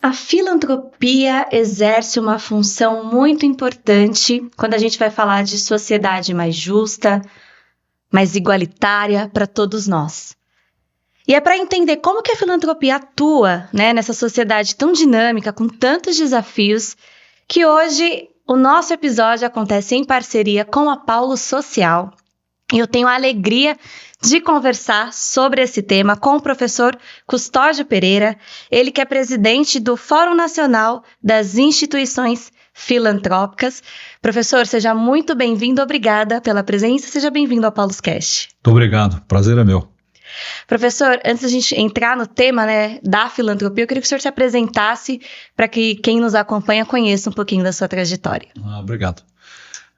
A filantropia exerce uma função muito importante quando a gente vai falar de sociedade mais justa, mais igualitária para todos nós. E é para entender como que a filantropia atua, né, nessa sociedade tão dinâmica, com tantos desafios, que hoje o nosso episódio acontece em parceria com a Paulo Social. E eu tenho a alegria de conversar sobre esse tema com o professor Custódio Pereira, ele que é presidente do Fórum Nacional das Instituições Filantrópicas. Professor, seja muito bem-vindo, obrigada pela presença, seja bem-vindo ao Paulo's Cast. Muito obrigado, prazer é meu. Professor, antes da gente entrar no tema, né, da filantropia, eu queria que o senhor se apresentasse para que quem nos acompanha conheça um pouquinho da sua trajetória. Obrigado.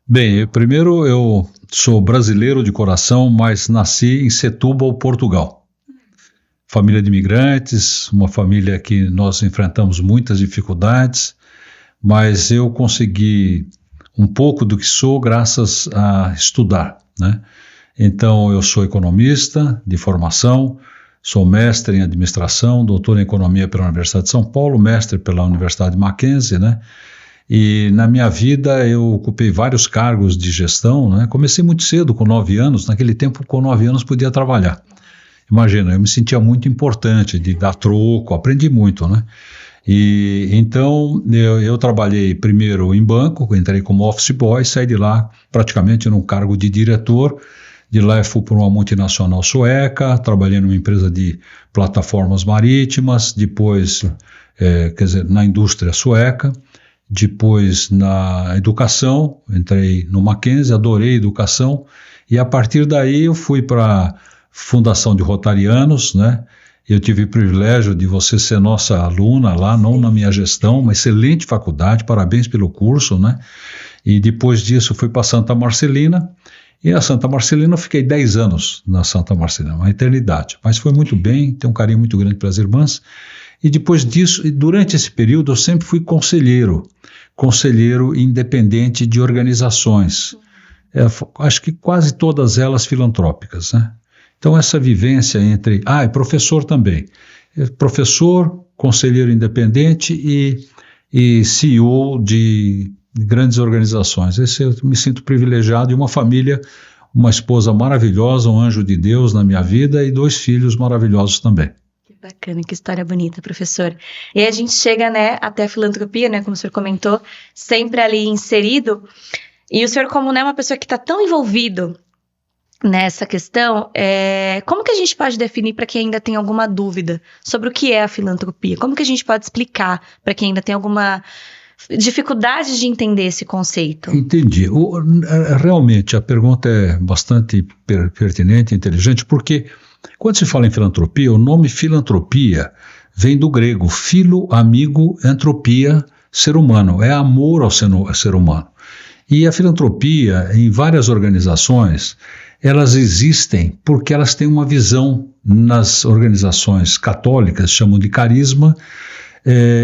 Bem, primeiro eu sou brasileiro de coração, mas nasci em Setúbal, Portugal. Família de imigrantes, uma família que nós enfrentamos muitas dificuldades, mas eu consegui um pouco do que sou graças a estudar, né? Então eu sou economista de formação, sou mestre em administração, doutor em economia pela Universidade de São Paulo, mestre pela Universidade Mackenzie, né? E na minha vida eu ocupei vários cargos de gestão, né? Comecei muito cedo, com 9 anos, naquele tempo com 9 anos podia trabalhar. Imagina, eu me sentia muito importante de dar troco, aprendi muito, né? E então eu trabalhei primeiro em banco, entrei como office boy, saí de lá praticamente num cargo de diretor. De lá eu fui para uma multinacional sueca, trabalhei numa empresa de plataformas marítimas, depois na indústria sueca. Depois na educação, entrei no Mackenzie, adorei educação, e a partir daí eu fui para a Fundação de Rotarianos, né? Eu tive o privilégio de você ser nossa aluna lá, não na minha gestão, uma excelente faculdade, parabéns pelo curso, né? E depois disso fui para Santa Marcelina, e a Santa Marcelina eu fiquei 10 anos na Santa Marcelina, uma eternidade, mas foi muito bem, tenho um carinho muito grande pelas irmãs. E depois disso, e durante esse período, eu sempre fui conselheiro independente de organizações. Acho que quase todas elas filantrópicas, né? Então essa vivência entre... e professor também. Professor, conselheiro independente e CEO de grandes organizações. Esse eu me sinto privilegiado, e uma família, uma esposa maravilhosa, um anjo de Deus na minha vida, e 2 filhos maravilhosos também. Bacana, que história bonita, professor. E aí a gente chega, né, até a filantropia, né, como o senhor comentou, sempre ali inserido. E o senhor, como, né, uma pessoa que está tão envolvido nessa questão, como que a gente pode definir para quem ainda tem alguma dúvida sobre o que é a filantropia? Como que a gente pode explicar para quem ainda tem alguma dificuldade de entender esse conceito? Entendi. Realmente, a pergunta é bastante pertinente e inteligente, porque quando se fala em filantropia, o nome filantropia vem do grego, philo, amigo, entropia, ser humano, é amor ao ser humano. E a filantropia, em várias organizações, elas existem porque elas têm uma visão, nas organizações católicas, chamam de carisma,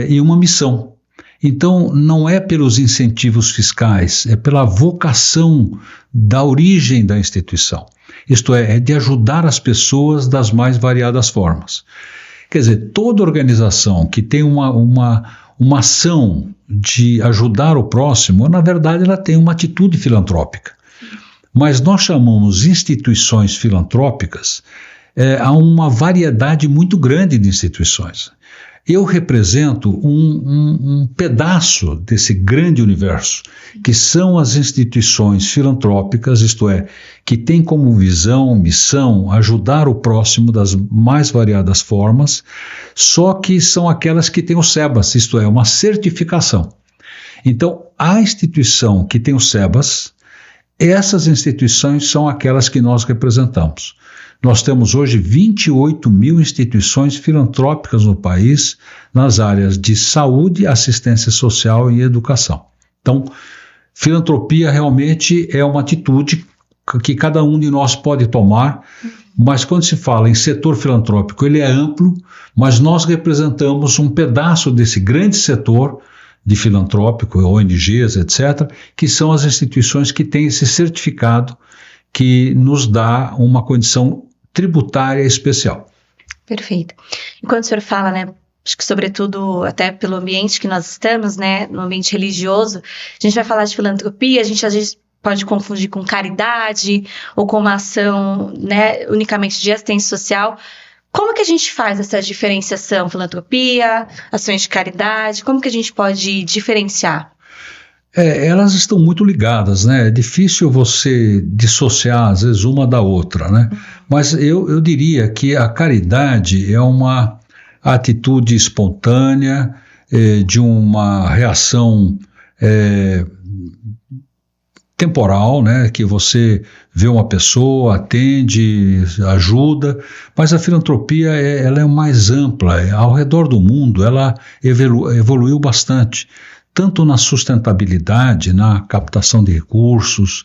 e uma missão. Então, não é pelos incentivos fiscais, é pela vocação da origem da instituição. Isto é de ajudar as pessoas das mais variadas formas. Quer dizer, toda organização que tem uma ação de ajudar o próximo, na verdade ela tem uma atitude filantrópica. Mas nós chamamos instituições filantrópicas, há uma variedade muito grande de instituições. Eu represento um pedaço desse grande universo, que são as instituições filantrópicas, isto é, que têm como visão, missão, ajudar o próximo das mais variadas formas, só que são aquelas que têm o SEBAS, isto é, uma certificação. Então, a instituição que tem o SEBAS, essas instituições são aquelas que nós representamos. Nós temos hoje 28 mil instituições filantrópicas no país, nas áreas de saúde, assistência social e educação. Então, filantropia realmente é uma atitude que cada um de nós pode tomar, mas quando se fala em setor filantrópico, ele é amplo, mas nós representamos um pedaço desse grande setor de filantrópico, ONGs, etc., que são as instituições que têm esse certificado que nos dá uma condição tributária especial. Perfeito. E quando o senhor fala, né, acho que sobretudo até pelo ambiente que nós estamos, né, no ambiente religioso, a gente vai falar de filantropia, a gente às vezes pode confundir com caridade ou com uma ação, né, unicamente de assistência social. Como que a gente faz essa diferenciação? Filantropia, ações de caridade, como que a gente pode diferenciar? Elas estão muito ligadas, né? É difícil você dissociar, às vezes, uma da outra, né? Mas eu diria que a caridade é uma atitude espontânea, de uma reação temporal, né? Que você vê uma pessoa, atende, ajuda, mas a filantropia ela é mais ampla. Ao redor do mundo, ela evoluiu bastante, tanto na sustentabilidade, na captação de recursos,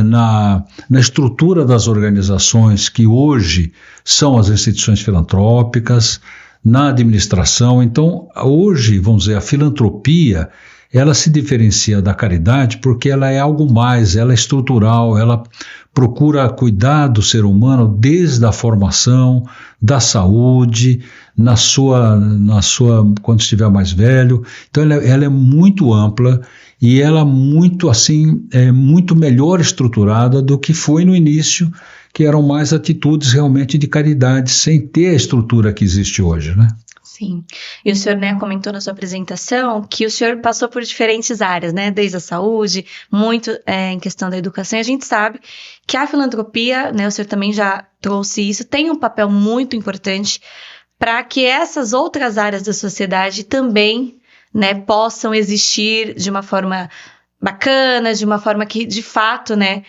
na estrutura das organizações que hoje são as instituições filantrópicas, na administração. Então, hoje, vamos dizer, a filantropia, ela se diferencia da caridade porque ela é algo mais, ela é estrutural, ela procura cuidar do ser humano desde a formação, da saúde, na sua quando estiver mais velho. Então ela é muito ampla e ela muito muito melhor estruturada do que foi no início, que eram mais atitudes realmente de caridade, sem ter a estrutura que existe hoje, né? Sim. E o senhor, né, comentou na sua apresentação que o senhor passou por diferentes áreas, né, desde a saúde, muito em questão da educação, e a gente sabe que a filantropia, né, o senhor também já trouxe isso, tem um papel muito importante para que essas outras áreas da sociedade também, né, possam existir de uma forma bacana, de uma forma que, de fato, né,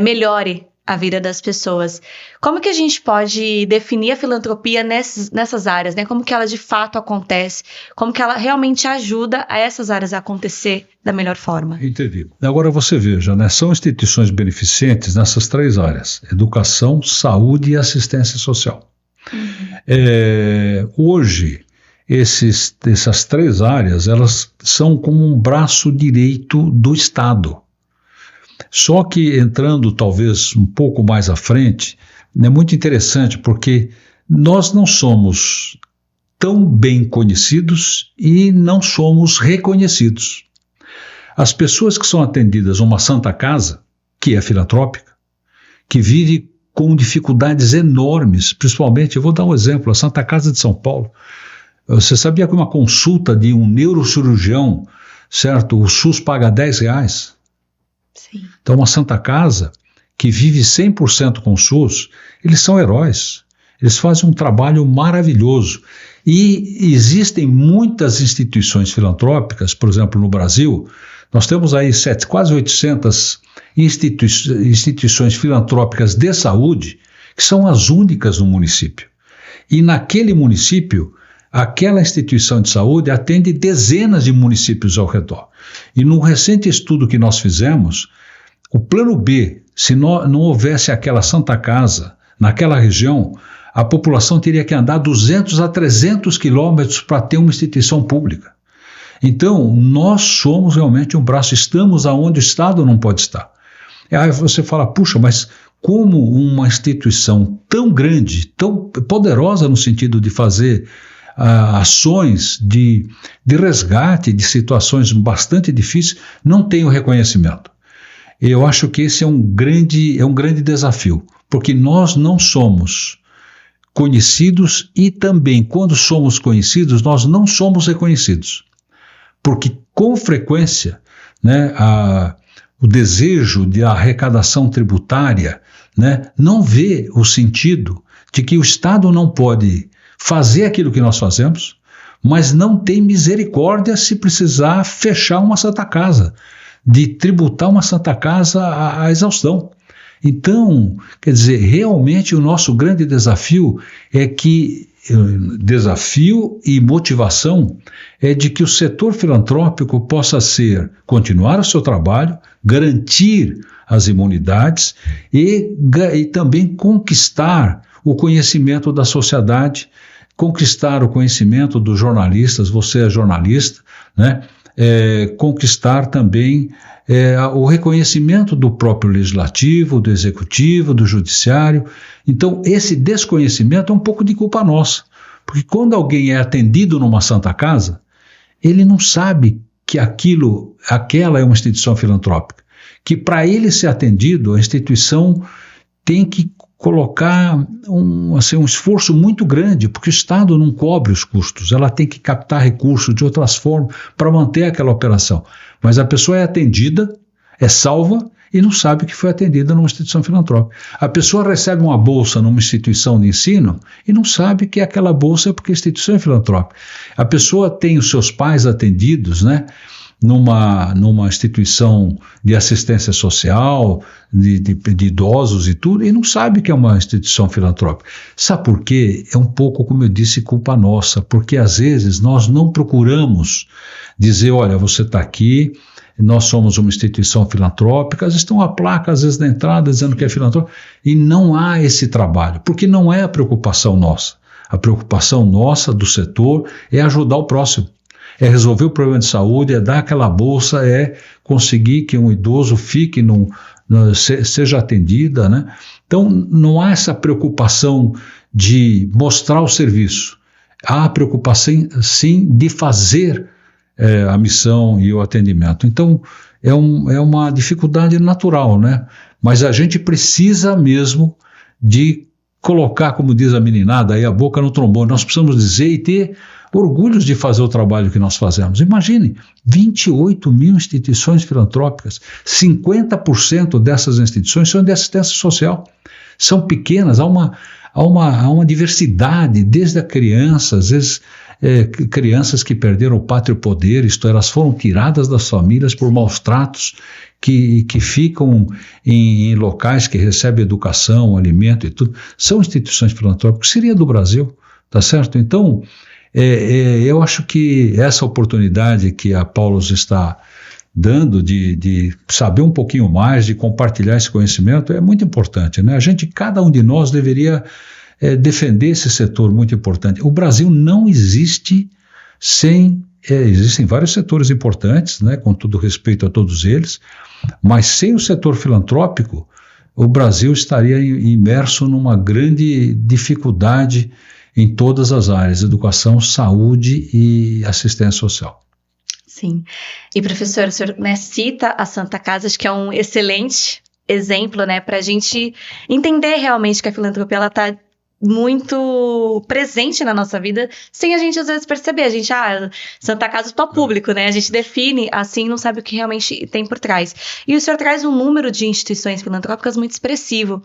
melhore a vida das pessoas. Como que a gente pode definir a filantropia nessas áreas, né? Como que ela de fato acontece? Como que ela realmente ajuda a essas áreas a acontecer da melhor forma? Entendi. Agora você veja, né? São instituições beneficentes nessas 3 áreas: educação, saúde e assistência social. Hoje, essas 3 áreas, elas são como um braço direito do Estado. Só que entrando talvez um pouco mais à frente, é muito interessante porque nós não somos tão bem conhecidos e não somos reconhecidos. As pessoas que são atendidas a uma Santa Casa, que é filantrópica, que vive com dificuldades enormes, principalmente, eu vou dar um exemplo, a Santa Casa de São Paulo. Você sabia que uma consulta de um neurocirurgião, certo, o SUS paga R$10? Sim. Então, uma Santa Casa que vive 100% com o SUS, eles são heróis. Eles fazem um trabalho maravilhoso. E existem muitas instituições filantrópicas, por exemplo, no Brasil, nós temos aí quase 800 instituições filantrópicas de saúde, que são as únicas no município. E naquele município, aquela instituição de saúde atende dezenas de municípios ao redor. E no recente estudo que nós fizemos, o plano B, se não houvesse aquela Santa Casa naquela região, a população teria que andar 200 a 300 quilômetros para ter uma instituição pública. Então, nós somos realmente um braço, estamos aonde o Estado não pode estar. Aí você fala, puxa, mas como uma instituição tão grande, tão poderosa no sentido de fazer ações de resgate de situações bastante difíceis, não tem o reconhecimento? Eu acho que esse é um grande desafio, porque nós não somos conhecidos e também, quando somos conhecidos, nós não somos reconhecidos. Porque, com frequência, né, o desejo de arrecadação tributária, né, não vê o sentido de que o Estado não pode fazer aquilo que nós fazemos, mas não tem misericórdia se precisar fechar uma Santa Casa, de tributar uma Santa Casa à exaustão. Então, quer dizer, realmente o nosso grande desafio é que, desafio e motivação, é de que o setor filantrópico possa continuar o seu trabalho, garantir as imunidades e também conquistar o conhecimento da sociedade, conquistar o conhecimento dos jornalistas, você é jornalista, né? Conquistar também o reconhecimento do próprio legislativo, do executivo, do judiciário. Então, esse desconhecimento é um pouco de culpa nossa, Porque quando alguém é atendido numa Santa Casa, ele não sabe que aquela é uma instituição filantrópica, que para ele ser atendido, a instituição tem que colocar um esforço muito grande, porque o Estado não cobre os custos, ela tem que captar recursos de outras formas para manter aquela operação. Mas a pessoa é atendida, é salva e não sabe que foi atendida numa instituição filantrópica. A pessoa recebe uma bolsa numa instituição de ensino e não sabe que aquela bolsa é porque a instituição é filantrópica. A pessoa tem os seus pais atendidos, né, numa instituição de assistência social, de idosos e tudo, e não sabe que é uma instituição filantrópica. Sabe por quê? É um pouco, como eu disse, culpa nossa, porque às vezes nós não procuramos dizer, olha, você está aqui, nós somos uma instituição filantrópica, às vezes tem uma placa, às vezes na entrada, dizendo que é filantrópica, e não há esse trabalho, porque não é a preocupação nossa. A preocupação nossa do setor é ajudar o próximo, é resolver o problema de saúde, é dar aquela bolsa, é conseguir que um idoso fique, seja atendida, né? Então, não há essa preocupação de mostrar o serviço, há a preocupação, sim, de fazer a missão e o atendimento. Então, é uma dificuldade natural, né? Mas a gente precisa mesmo de colocar, como diz a meninada, aí a boca no trombone. Nós precisamos dizer e ter orgulhos de fazer o trabalho que nós fazemos. Imagine, 28 mil instituições filantrópicas, 50% dessas instituições são de assistência social. São pequenas, há uma diversidade, desde a criança, às vezes crianças que perderam o pátrio poder, isto é, elas foram tiradas das famílias por maus tratos, que ficam em locais que recebem educação, alimento e tudo, são instituições filantrópicas, seria do Brasil, tá certo? Então, eu acho que essa oportunidade que a Paulus está dando de saber um pouquinho mais, de compartilhar esse conhecimento, é muito importante, né? Cada um de nós deveria defender esse setor muito importante. O Brasil não existe sem... existem vários setores importantes, né, com todo respeito a todos eles, mas sem o setor filantrópico, o Brasil estaria imerso numa grande dificuldade em todas as áreas, educação, saúde e assistência social. Sim. E, professor, o senhor, né, cita a Santa Casa, acho que é um excelente exemplo, né, para a gente entender realmente que a filantropia ela está muito presente na nossa vida, sem a gente às vezes perceber. A gente, Santa Casa para público, né? A gente define assim, não sabe o que realmente tem por trás. E o senhor traz um número de instituições filantrópicas muito expressivo.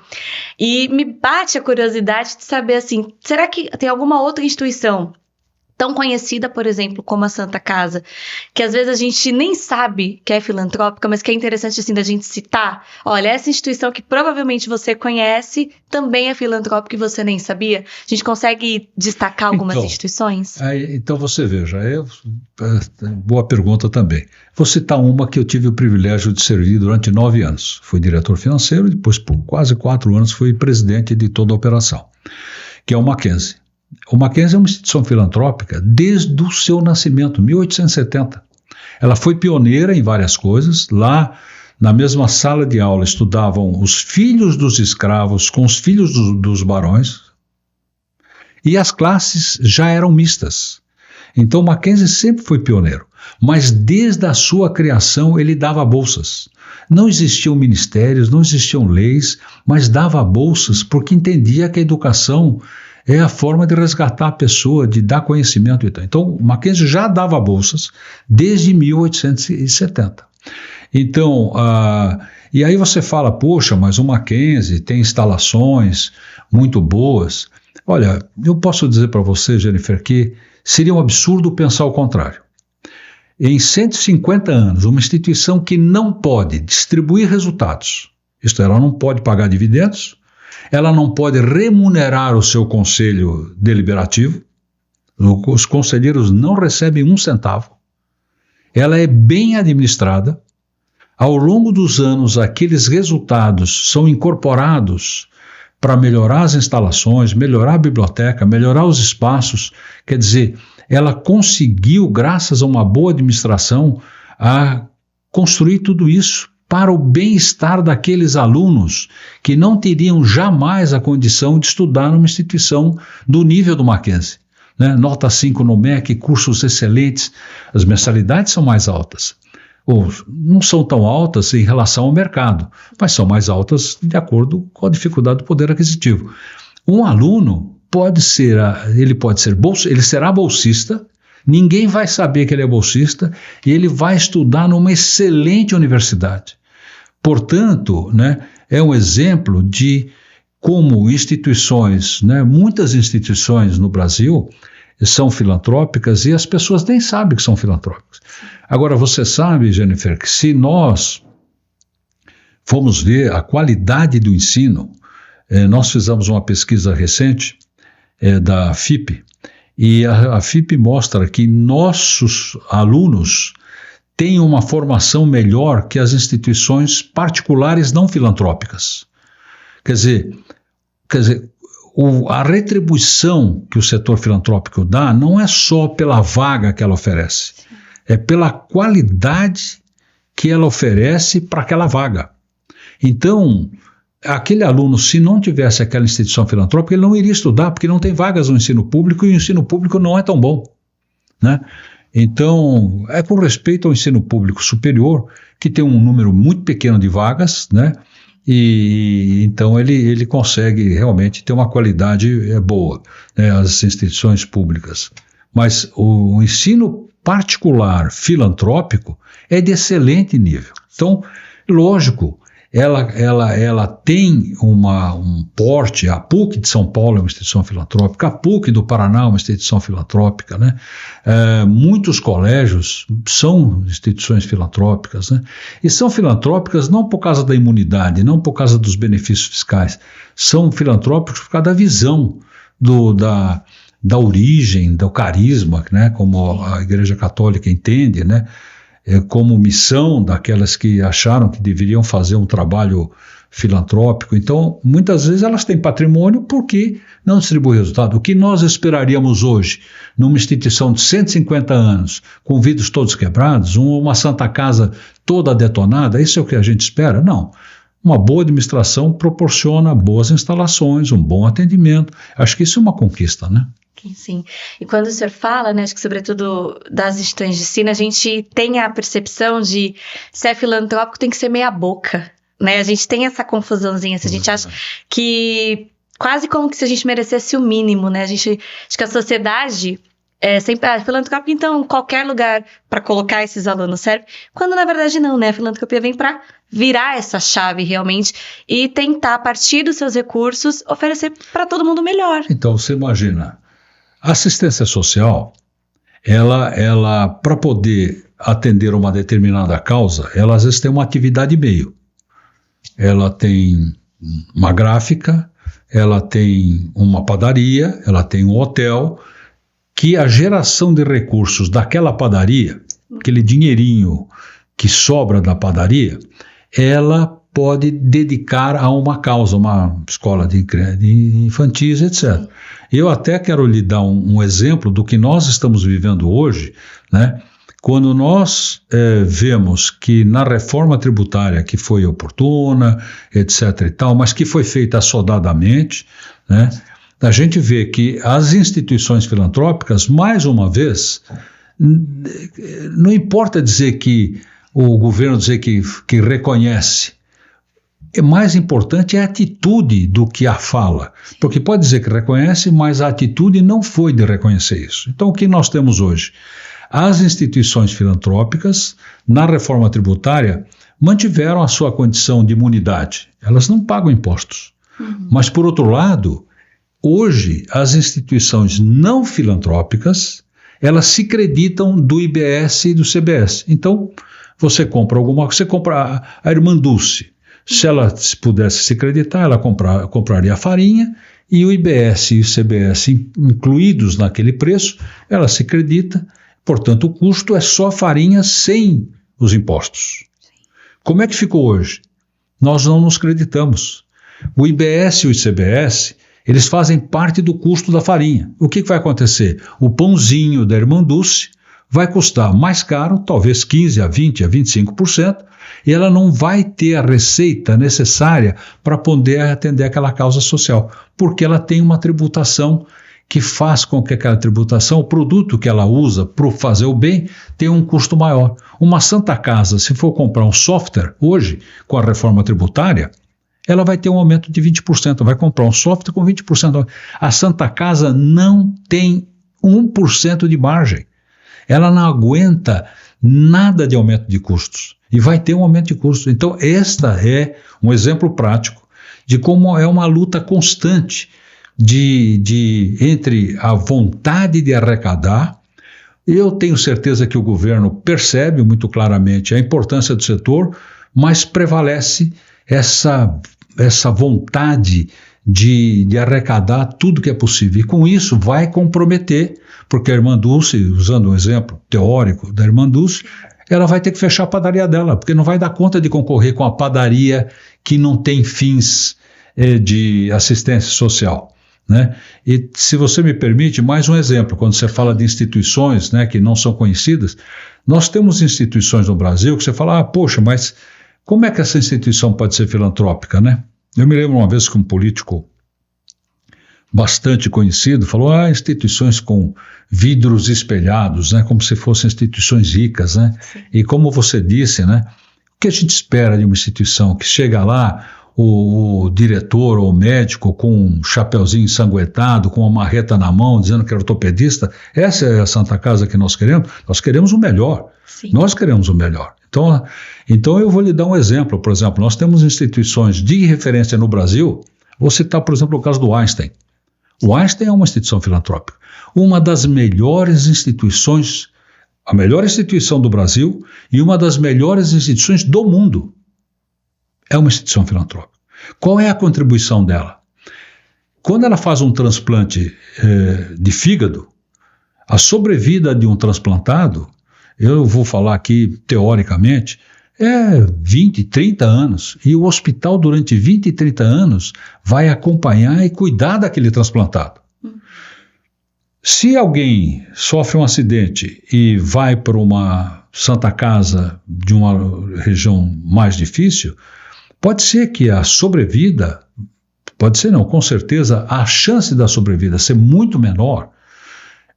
E me bate a curiosidade de saber assim, será que tem alguma outra instituição tão conhecida, por exemplo, como a Santa Casa, que às vezes a gente nem sabe que é filantrópica, mas que é interessante assim da gente citar? Olha, essa instituição que provavelmente você conhece também é filantrópica e você nem sabia? A gente consegue destacar algumas instituições? Então você veja, boa pergunta também. Vou citar uma que eu tive o privilégio de servir durante 9 anos. Fui diretor financeiro e depois por quase 4 anos fui presidente de toda a operação, que é o Mackenzie. O Mackenzie é uma instituição filantrópica desde o seu nascimento, 1870. Ela foi pioneira em várias coisas. Lá, na mesma sala de aula, estudavam os filhos dos escravos com os filhos dos barões, e as classes já eram mistas. Então, o Mackenzie sempre foi pioneiro, mas desde a sua criação ele dava bolsas. Não existiam ministérios, não existiam leis, mas dava bolsas porque entendia que a educação é a forma de resgatar a pessoa, de dar conhecimento. Então, o Mackenzie já dava bolsas desde 1870. Então, e aí você fala, poxa, mas o Mackenzie tem instalações muito boas. Olha, eu posso dizer para você, Jennifer, que seria um absurdo pensar o contrário. Em 150 anos, uma instituição que não pode distribuir resultados, isto é, ela não pode pagar dividendos, ela não pode remunerar o seu conselho deliberativo, os conselheiros não recebem 1 centavo, ela é bem administrada, ao longo dos anos aqueles resultados são incorporados para melhorar as instalações, melhorar a biblioteca, melhorar os espaços, quer dizer, ela conseguiu, graças a uma boa administração, a construir tudo isso para o bem-estar daqueles alunos que não teriam jamais a condição de estudar numa instituição do nível do Mackenzie. né? Nota 5 no MEC, cursos excelentes, as mensalidades são mais altas. Ou não são tão altas em relação ao mercado, mas são mais altas de acordo com a dificuldade do poder aquisitivo. Um aluno ele será bolsista, ninguém vai saber que ele é bolsista e ele vai estudar numa excelente universidade. Portanto, né, é um exemplo de como instituições, né, muitas instituições no Brasil são filantrópicas e as pessoas nem sabem que são filantrópicas. Agora, você sabe, Jennifer, que se nós formos ver a qualidade do ensino, nós fizemos uma pesquisa recente da FIPE, e a FIPE mostra que nossos alunos têm uma formação melhor que as instituições particulares não filantrópicas. Quer dizer, a retribuição que o setor filantrópico dá não é só pela vaga que ela oferece, é pela qualidade que ela oferece para aquela vaga. Então, aquele aluno, se não tivesse aquela instituição filantrópica, ele não iria estudar, porque não tem vagas no ensino público e o ensino público não é tão bom, né? Então, é com respeito ao ensino público superior, que tem um número muito pequeno de vagas, né? E então ele consegue realmente ter uma qualidade boa, né, as instituições públicas. Mas o ensino particular filantrópico é de excelente nível. Então, lógico, ela tem um porte. A PUC de São Paulo é uma instituição filantrópica, a PUC do Paraná é uma instituição filantrópica, né? Muitos colégios são instituições filantrópicas, né? E são filantrópicas não por causa da imunidade, não por causa dos benefícios fiscais, são filantrópicos por causa da visão da origem, do carisma, né? Como a Igreja Católica entende, né? Como missão daquelas que acharam que deveriam fazer um trabalho filantrópico. Então, muitas vezes elas têm patrimônio porque não distribuem resultado. O que nós esperaríamos hoje, numa instituição de 150 anos, com vidros todos quebrados, uma Santa Casa toda detonada, isso é o que a gente espera? Não. Uma boa administração proporciona boas instalações, um bom atendimento. Acho que isso é uma conquista, né? Sim, e quando o senhor fala, né, acho que sobretudo das instituições de ensino, a gente tem a percepção de ser filantrópico tem que ser meia boca, né, a gente tem essa confusãozinha, a gente acha que quase como que se a gente merecesse o mínimo, né, acho que a sociedade sempre, filantrópico, então qualquer lugar para colocar esses alunos serve, quando na verdade não, né, a filantropia vem para virar essa chave realmente e tentar, a partir dos seus recursos, oferecer para todo mundo melhor. Então, você imagina, a assistência social, ela para poder atender uma determinada causa, ela às vezes tem uma atividade meio. Ela tem uma gráfica, ela tem uma padaria, ela tem um hotel, que a geração de recursos daquela padaria, aquele dinheirinho que sobra da padaria, ela pode dedicar a uma causa, uma escola de infantis, etc. Eu até quero lhe dar um exemplo do que nós estamos vivendo hoje, né? Quando nós vemos que na reforma tributária, que foi oportuna, etc. e tal, mas que foi feita assodadamente, né? A gente vê que as instituições filantrópicas, mais uma vez, não importa dizer que o governo dizer que reconhece, mais importante é a atitude do que a fala, porque pode dizer que reconhece, mas a atitude não foi de reconhecer isso. Então, o que nós temos hoje? As instituições filantrópicas, na reforma tributária, mantiveram a sua condição de imunidade. Elas não pagam impostos. Mas, por outro lado, hoje, as instituições não filantrópicas, elas se creditam do IBS e do CBS. Então, você compra você compra a Irmã Dulce. Se ela pudesse se creditar, ela compraria a farinha e o IBS e o CBS incluídos naquele preço, ela se acredita, portanto o custo é só farinha sem os impostos. Como é que ficou hoje? Nós não nos creditamos. O IBS e o ICBS, eles fazem parte do custo da farinha. O que vai acontecer? O pãozinho da Irmã Dulce vai custar mais caro, talvez 15%, a 20%, a 25%, e ela não vai ter a receita necessária para poder atender aquela causa social, porque ela tem uma tributação que faz com que aquela tributação, o produto que ela usa para fazer o bem, tenha um custo maior. Uma Santa Casa, se for comprar um software, hoje, com a reforma tributária, ela vai ter um aumento de 20%, vai comprar um software com 20%. A Santa Casa não tem 1% de margem. Ela não aguenta nada de aumento de custos. E vai ter um aumento de custos. Então, esta é um exemplo prático de como é uma luta constante entre a vontade de arrecadar. Eu tenho certeza que o governo percebe muito claramente a importância do setor, mas prevalece essa vontade de arrecadar tudo que é possível. E com isso vai comprometer, porque a irmã Dulce, usando um exemplo teórico da irmã Dulce, ela vai ter que fechar a padaria dela, porque não vai dar conta de concorrer com a padaria que não tem fins de assistência social. Né? E se você me permite, mais um exemplo, quando você fala de instituições, né, que não são conhecidas, nós temos instituições no Brasil que você fala, poxa, mas como é que essa instituição pode ser filantrópica, né? Eu me lembro uma vez que um político bastante conhecido falou, instituições com vidros espelhados, né, como se fossem instituições ricas, né? E como você disse, né, o que a gente espera de uma instituição que chega lá, o diretor ou o médico com um chapeuzinho ensanguentado, com uma marreta na mão, dizendo que é ortopedista? Essa é a Santa Casa que nós queremos o melhor. Sim. Nós queremos o melhor. Então eu vou lhe dar um exemplo. Por exemplo, nós temos instituições de referência no Brasil. Vou citar, por exemplo, o caso do Einstein. O Einstein é uma instituição filantrópica. Uma das melhores instituições, a melhor instituição do Brasil e uma das melhores instituições do mundo. É uma instituição filantrópica. Qual é a contribuição dela? Quando ela faz um transplante de fígado, a sobrevida de um transplantado, eu vou falar aqui teoricamente, é 20, 30 anos. E o hospital, durante 20 e 30 anos, vai acompanhar e cuidar daquele transplantado. Se alguém sofre um acidente e vai para uma Santa Casa de uma região mais difícil, pode ser que a sobrevida, pode ser não, com certeza, a chance da sobrevida ser muito menor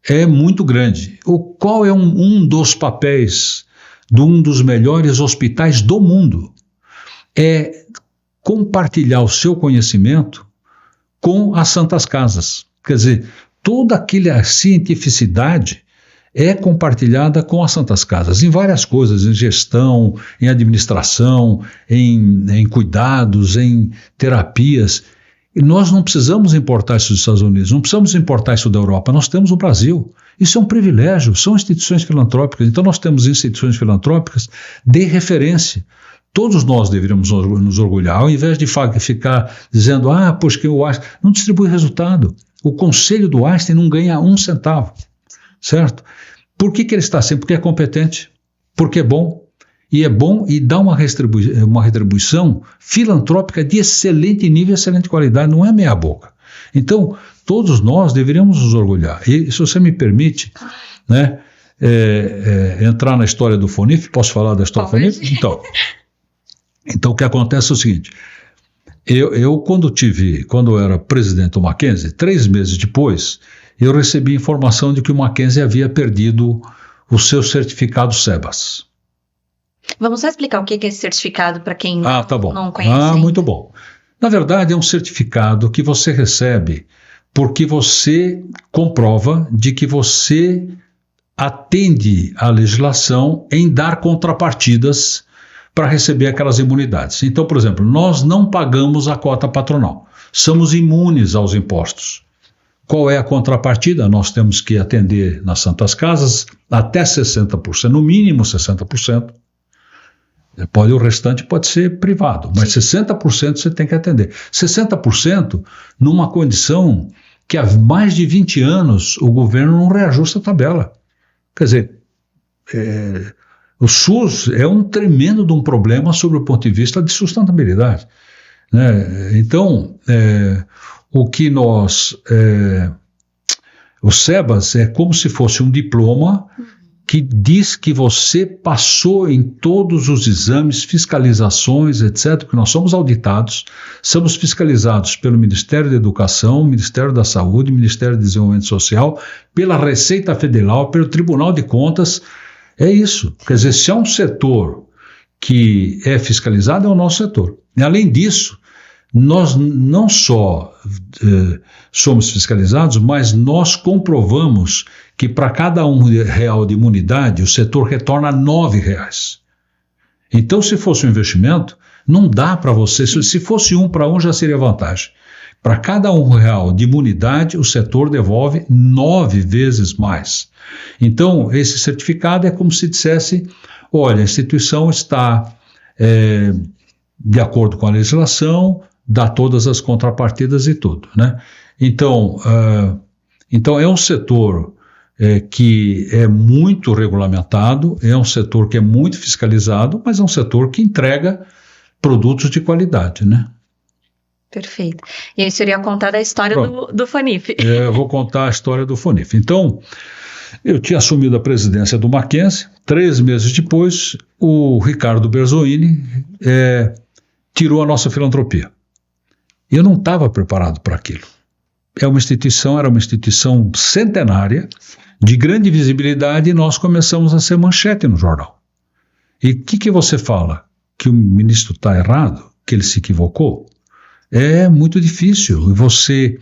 é muito grande. Qual é um dos papéis de um dos melhores hospitais do mundo? É compartilhar o seu conhecimento com as Santas Casas. Quer dizer, toda aquela cientificidade é compartilhada com as Santas Casas, em várias coisas, em gestão, em administração, em cuidados, em terapias. E nós não precisamos importar isso dos Estados Unidos, não precisamos importar isso da Europa, nós temos o Brasil. Isso é um privilégio, são instituições filantrópicas. Então nós temos instituições filantrópicas de referência. Todos nós deveríamos nos orgulhar, ao invés de ficar dizendo, pois que o Einstein não distribui resultado. O conselho do Einstein não ganha um centavo. Certo? Por que ele está assim? Porque é competente, porque é bom e dá uma retribuição filantrópica de excelente nível, excelente qualidade, não é meia boca. Então, todos nós deveríamos nos orgulhar. E se você me permite, né, entrar na história do FONIF, posso falar da história do FONIF? Então o que acontece é o seguinte, eu quando eu era presidente do Mackenzie, 3 meses depois, eu recebi informação de que o Mackenzie havia perdido o seu certificado SEBAS. Vamos só explicar o que é esse certificado para quem não conhece. Muito bom. Na verdade, é um certificado que você recebe porque você comprova de que você atende à legislação em dar contrapartidas para receber aquelas imunidades. Então, por exemplo, nós não pagamos a cota patronal, somos imunes aos impostos. Qual é a contrapartida? Nós temos que atender nas Santas Casas até 60%, no mínimo 60%. O restante pode ser privado, mas 60% você tem que atender. 60% numa condição que há mais de 20 anos o governo não reajusta a tabela. Quer dizer, o SUS é um tremendo de um problema sob o ponto de vista de sustentabilidade. Né? Então, o que o SEBAS é como se fosse um diploma que diz que você passou em todos os exames, fiscalizações, etc., porque nós somos auditados, somos fiscalizados pelo Ministério da Educação, Ministério da Saúde, Ministério do Desenvolvimento Social, pela Receita Federal, pelo Tribunal de Contas. É isso. Quer dizer, se há um setor que é fiscalizado, é o nosso setor. E, além disso, nós não só somos fiscalizados, mas nós comprovamos que para cada R$1 de imunidade, o setor retorna R$9. Então, se fosse um investimento, não dá para você, se fosse 1 para 1 já seria vantagem. Para cada R$1 de imunidade, o setor devolve 9 vezes mais. Então, esse certificado é como se dissesse, olha, a instituição está de acordo com a legislação, dá todas as contrapartidas e tudo, né? Então é um setor que é muito regulamentado, é um setor que é muito fiscalizado, mas é um setor que entrega produtos de qualidade, né? Perfeito. E aí você iria contar da história do FONIF. Eu vou contar a história do FONIF. Então, eu tinha assumido a presidência do Mackenzie, 3 meses depois, o Ricardo Berzoini tirou a nossa filantropia. Eu não estava preparado para aquilo. Era uma instituição centenária, de grande visibilidade, e nós começamos a ser manchete no jornal. E o que você fala? Que o ministro está errado? Que ele se equivocou? É muito difícil você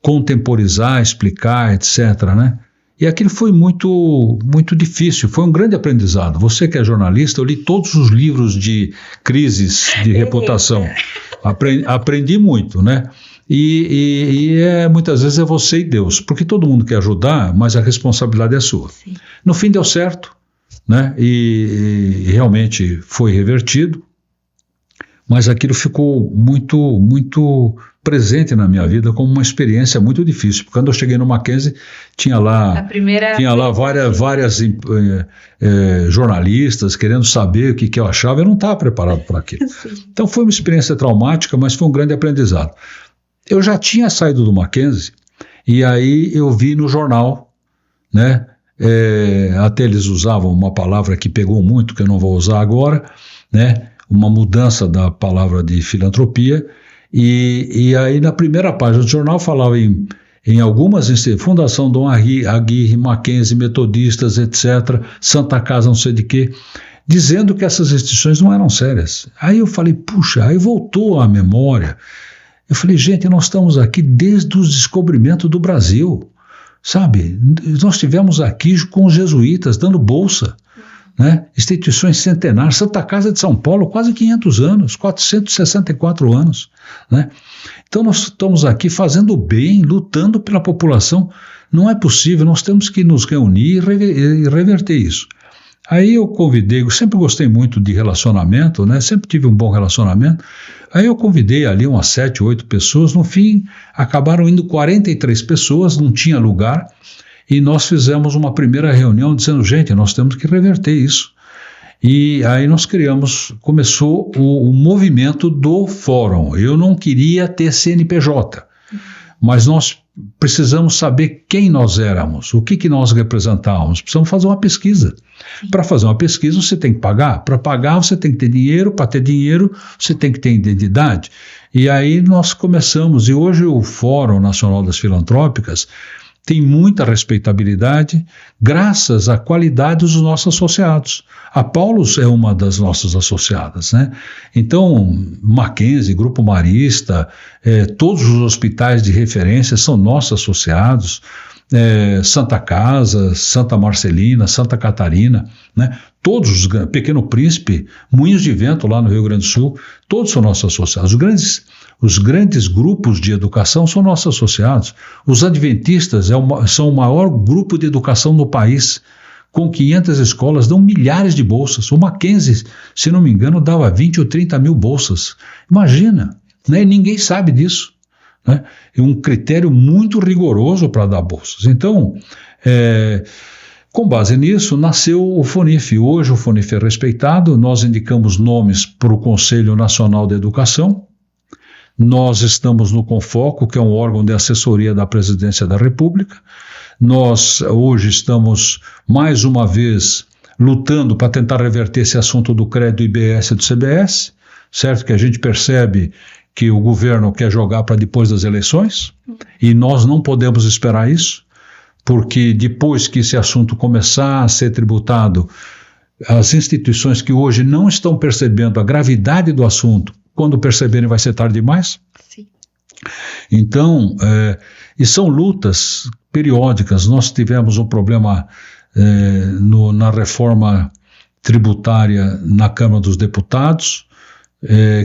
contemporizar, explicar, etc., né? E aquilo foi muito, muito difícil, foi um grande aprendizado. Você que é jornalista, eu li todos os livros de crises de reputação. Aprendi muito, né? E muitas vezes é você e Deus, porque todo mundo quer ajudar, mas a responsabilidade é sua. Sim. No fim deu certo, né? E realmente foi revertido, mas aquilo ficou muito, muito presente na minha vida como uma experiência muito difícil. Porque quando eu cheguei no Mackenzie, tinha lá várias jornalistas querendo saber o que eu achava. Eu não estava preparado para aquilo. Então foi uma experiência traumática, mas foi um grande aprendizado. Eu já tinha saído do Mackenzie e aí eu vi no jornal, né? Até eles usavam uma palavra que pegou muito, que eu não vou usar agora, né? Uma mudança da palavra de filantropia, e aí na primeira página do jornal falava em algumas instituições, Fundação Dom Aguirre, Mackenzie, Metodistas, etc., Santa Casa não sei de quê, dizendo que essas instituições não eram sérias. Aí eu falei, puxa, aí voltou à memória. Eu falei, gente, nós estamos aqui desde o descobrimento do Brasil, sabe? Nós estivemos aqui com os jesuítas dando bolsa, né? Instituições centenárias, Santa Casa de São Paulo, quase 500 anos, 464 anos, né? Então nós estamos aqui fazendo bem, lutando pela população. Não é possível, nós temos que nos reunir e reverter isso. Aí eu convidei, eu sempre gostei muito de relacionamento, né? Sempre tive um bom relacionamento. Aí eu convidei ali umas 7, 8 pessoas, no fim acabaram indo 43 pessoas, não tinha lugar. E nós fizemos uma primeira reunião dizendo, gente, nós temos que reverter isso. E aí começou o movimento do fórum. Eu não queria ter CNPJ, mas nós precisamos saber quem nós éramos, o que nós representávamos. Precisamos fazer uma pesquisa. Para fazer uma pesquisa você tem que pagar. Para pagar você tem que ter dinheiro. Para ter dinheiro você tem que ter identidade. E aí nós começamos. E hoje o Fórum Nacional das Filantrópicas tem muita respeitabilidade graças à qualidade dos nossos associados. A Paulus é uma das nossas associadas, né? Então, Mackenzie, Grupo Marista, todos os hospitais de referência são nossos associados, Santa Casa, Santa Marcelina, Santa Catarina, né? Todos, Pequeno Príncipe, Moinhos de Vento lá no Rio Grande do Sul, todos são nossos associados. Os grandes grupos de educação são nossos associados. Os adventistas são o maior grupo de educação no país, com 500 escolas, dão milhares de bolsas. O Mackenzie, se não me engano, dava 20 ou 30 mil bolsas. Imagina, né? Ninguém sabe disso, né? É um critério muito rigoroso para dar bolsas. Então, com base nisso, nasceu o FONIF. Hoje o FONIF é respeitado, nós indicamos nomes para o Conselho Nacional de Educação. Nós estamos no CONFOCO, que é um órgão de assessoria da Presidência da República. Nós hoje estamos, mais uma vez, lutando para tentar reverter esse assunto do crédito do IBS e do CBS, certo? Que a gente percebe que o governo quer jogar para depois das eleições, e nós não podemos esperar isso, porque depois que esse assunto começar a ser tributado, as instituições que hoje não estão percebendo a gravidade do assunto, quando perceberem vai ser tarde demais. Sim. Então, e são lutas periódicas. Nós tivemos um problema na reforma tributária na Câmara dos Deputados,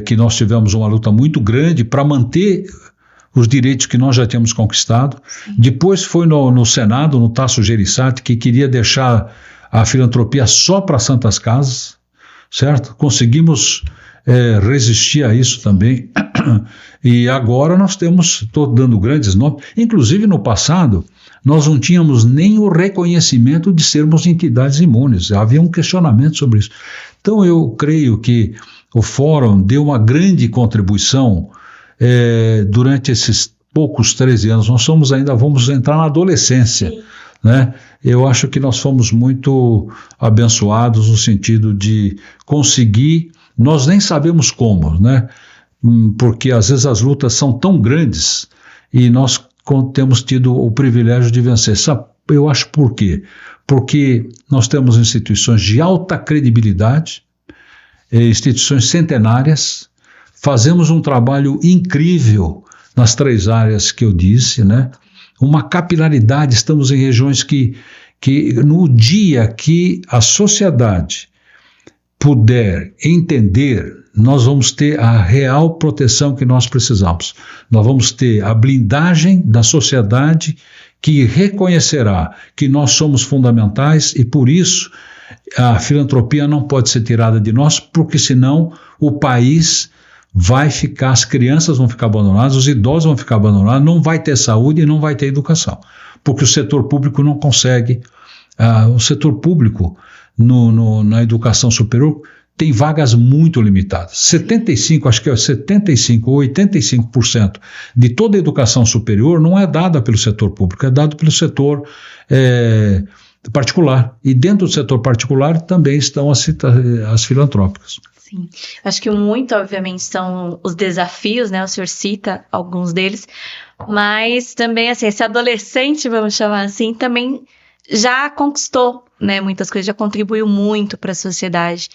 que nós tivemos uma luta muito grande para manter os direitos que nós já tínhamos conquistado. Sim. Depois foi no Senado, no Tasso Gereissati, que queria deixar a filantropia só para santas casas, certo? Conseguimos resistir a isso também. E agora nós estou dando grandes nomes. Inclusive no passado, nós não tínhamos nem o reconhecimento de sermos entidades imunes. Havia um questionamento sobre isso. Então eu creio que o Fórum deu uma grande contribuição durante esses poucos 13 anos. Nós vamos entrar na adolescência, né? Eu acho que nós fomos muito abençoados no sentido de conseguir, nós nem sabemos como, né? Porque às vezes as lutas são tão grandes e nós temos tido o privilégio de vencer. Sabe, eu acho por quê? Porque nós temos instituições de alta credibilidade, instituições centenárias, fazemos um trabalho incrível nas 3 áreas que eu disse, né? Uma capilaridade, estamos em regiões que no dia que a sociedade puder entender, nós vamos ter a real proteção que nós precisamos. Nós vamos ter a blindagem da sociedade que reconhecerá que nós somos fundamentais e por isso a filantropia não pode ser tirada de nós, porque senão o país vai ficar, as crianças vão ficar abandonadas, os idosos vão ficar abandonados, não vai ter saúde e não vai ter educação, porque o setor público não consegue, o setor público na educação superior tem vagas muito limitadas. 75% ou 85% de toda a educação superior não é dada pelo setor público, é dado pelo setor particular. E dentro do setor particular também estão as filantrópicas. Sim, acho que muito, obviamente, são os desafios, né? O senhor cita alguns deles, mas também, assim, esse adolescente, vamos chamar assim, também já conquistou, né, muitas coisas, já contribuiu muito para a sociedade.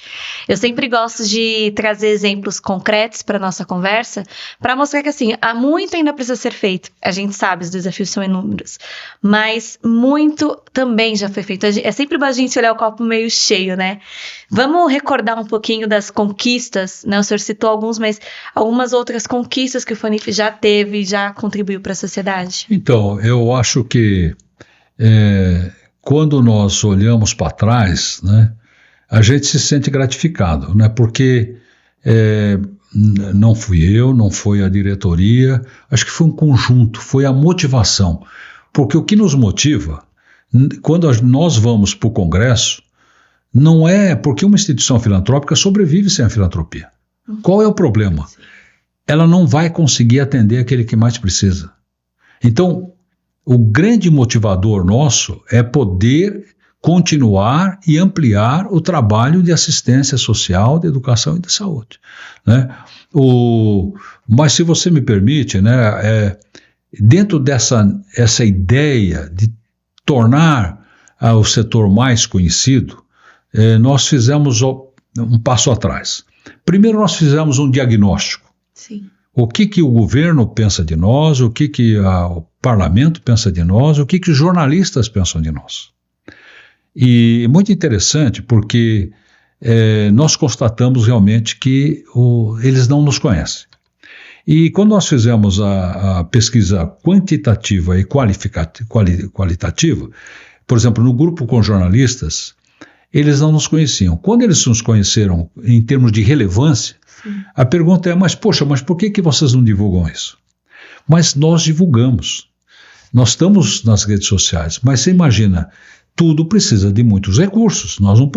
Eu sempre gosto de trazer exemplos concretos para a nossa conversa, para mostrar que, assim, há muito ainda precisa ser feito. A gente sabe, os desafios são inúmeros, mas muito também já foi feito. É sempre bom a gente olhar o copo meio cheio, né? Vamos recordar um pouquinho das conquistas, né? O senhor citou alguns, mas algumas outras conquistas que o FONIF já teve e já contribuiu para a sociedade. Então, eu acho que quando nós olhamos para trás, né, a gente se sente gratificado, né, porque não fui eu, não foi a diretoria, acho que foi um conjunto, foi a motivação, porque o que nos motiva, quando nós vamos para o Congresso, não é porque uma instituição filantrópica sobrevive sem a filantropia. Qual é o problema? Ela não vai conseguir atender aquele que mais precisa. Então, o grande motivador nosso é poder continuar e ampliar o trabalho de assistência social, de educação e de saúde, né? Mas se você me permite, né, dentro essa ideia de tornar o setor mais conhecido, nós fizemos um passo atrás. Primeiro nós fizemos um diagnóstico. Sim. O que o governo pensa de nós, o que o parlamento pensa de nós, o que os jornalistas pensam de nós. E muito interessante porque nós constatamos realmente que eles não nos conhecem. E quando nós fizemos a pesquisa quantitativa e qualitativa, por exemplo, no grupo com jornalistas, eles não nos conheciam. Quando eles nos conheceram em termos de relevância, a pergunta é, mas por que vocês não divulgam isso? Mas nós divulgamos. Nós estamos nas redes sociais, mas você imagina, tudo precisa de muitos recursos. Nós não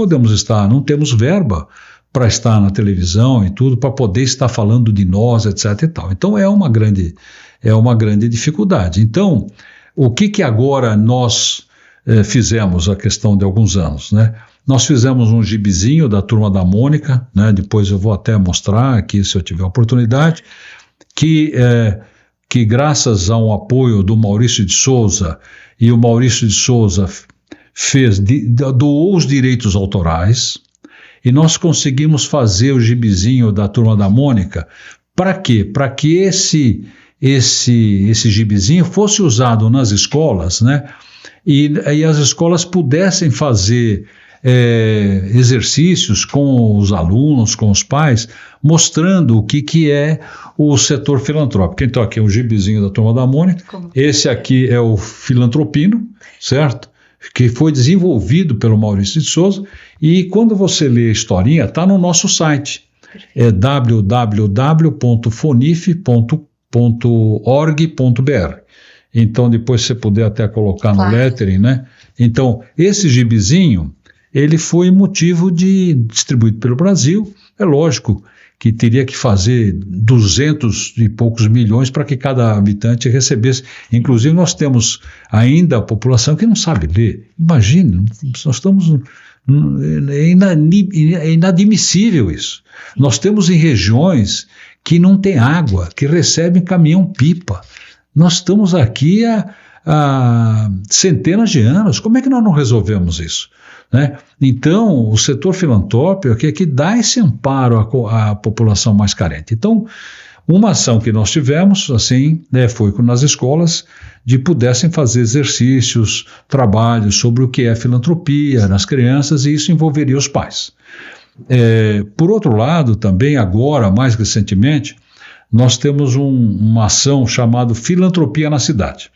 não temos verba para estar na televisão e tudo, para poder estar falando de nós, etc. e tal. Então é uma grande dificuldade. Então, o que agora nós fizemos a questão de alguns anos, né? Nós fizemos um gibizinho da Turma da Mônica, né? Depois eu vou até mostrar aqui, se eu tiver oportunidade, que graças a um apoio do Maurício de Souza, e o Maurício de Souza doou os direitos autorais, e nós conseguimos fazer o gibizinho da Turma da Mônica. Para quê? Para que esse gibizinho fosse usado nas escolas, né? E as escolas pudessem fazer exercícios com os alunos, com os pais, mostrando o que é o setor filantrópico. Então aqui é o gibizinho da Turma da Mônica, esse aqui é o Filantropino, certo? Que foi desenvolvido pelo Maurício de Souza, e quando você lê a historinha, está no nosso site, é www.fonif.org.br. Então depois você puder até colocar no lettering, né? Então esse gibizinho, ele foi motivo de distribuído pelo Brasil. É lógico que teria que fazer 200 e poucos milhões para que cada habitante recebesse. Inclusive nós temos ainda a população que não sabe ler. Imagine, nós estamos... É inadmissível isso. Nós temos em regiões que não tem água, que recebem caminhão-pipa. Nós estamos aqui há centenas de anos. Como é que nós não resolvemos isso? Né? Então, o setor filantrópico é que dá esse amparo à população mais carente. Então, uma ação que nós tivemos, assim, foi nas escolas, de pudessem fazer exercícios, trabalhos sobre o que é filantropia nas crianças, e isso envolveria os pais. Por outro lado, também agora, mais recentemente, nós temos uma ação chamada Filantropia na Cidade.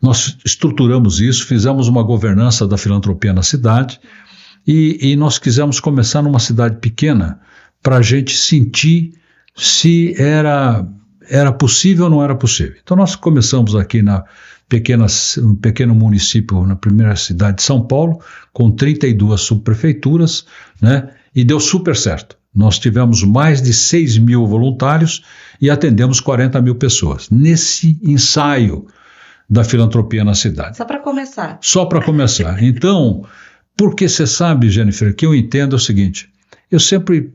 Nós estruturamos isso, fizemos uma governança da filantropia na cidade, e nós quisemos começar numa cidade pequena para a gente sentir se era possível ou não era possível. Então nós começamos aqui no pequeno município, na primeira cidade de São Paulo, com 32 subprefeituras, né? E deu super certo. Nós tivemos mais de 6 mil voluntários e atendemos 40 mil pessoas nesse ensaio da filantropia na cidade. Só para começar. Só para começar. Então, porque você sabe, Jennifer, que eu entendo o seguinte, eu sempre,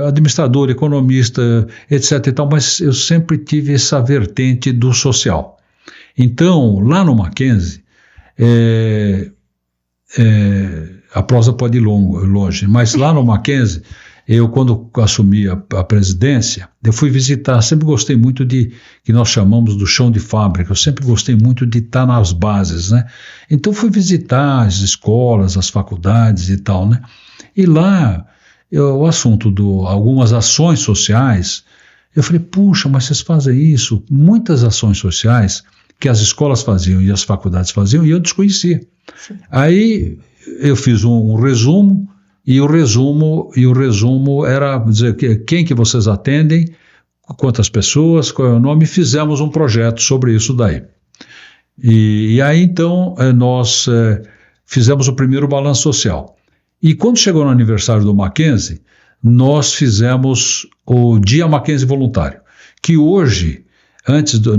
administrador, economista, etc e tal, mas eu sempre tive essa vertente do social. Então, lá no Mackenzie, a prosa pode ir longe, mas lá no Mackenzie, eu, quando assumi a presidência, eu fui visitar, sempre gostei muito que nós chamamos do chão de fábrica, eu sempre gostei muito de estar nas bases, né? Então fui visitar as escolas, as faculdades e tal, né? E lá, o assunto algumas ações sociais, eu falei, puxa, mas vocês fazem isso? Muitas ações sociais que as escolas faziam e as faculdades faziam, e eu desconhecia. Sim. Aí eu fiz um resumo, e o resumo era dizer quem que vocês atendem, quantas pessoas, qual é o nome, e fizemos um projeto sobre isso daí. E aí então nós fizemos o primeiro balanço social. E quando chegou no aniversário do Mackenzie, nós fizemos o Dia Mackenzie Voluntário, que hoje,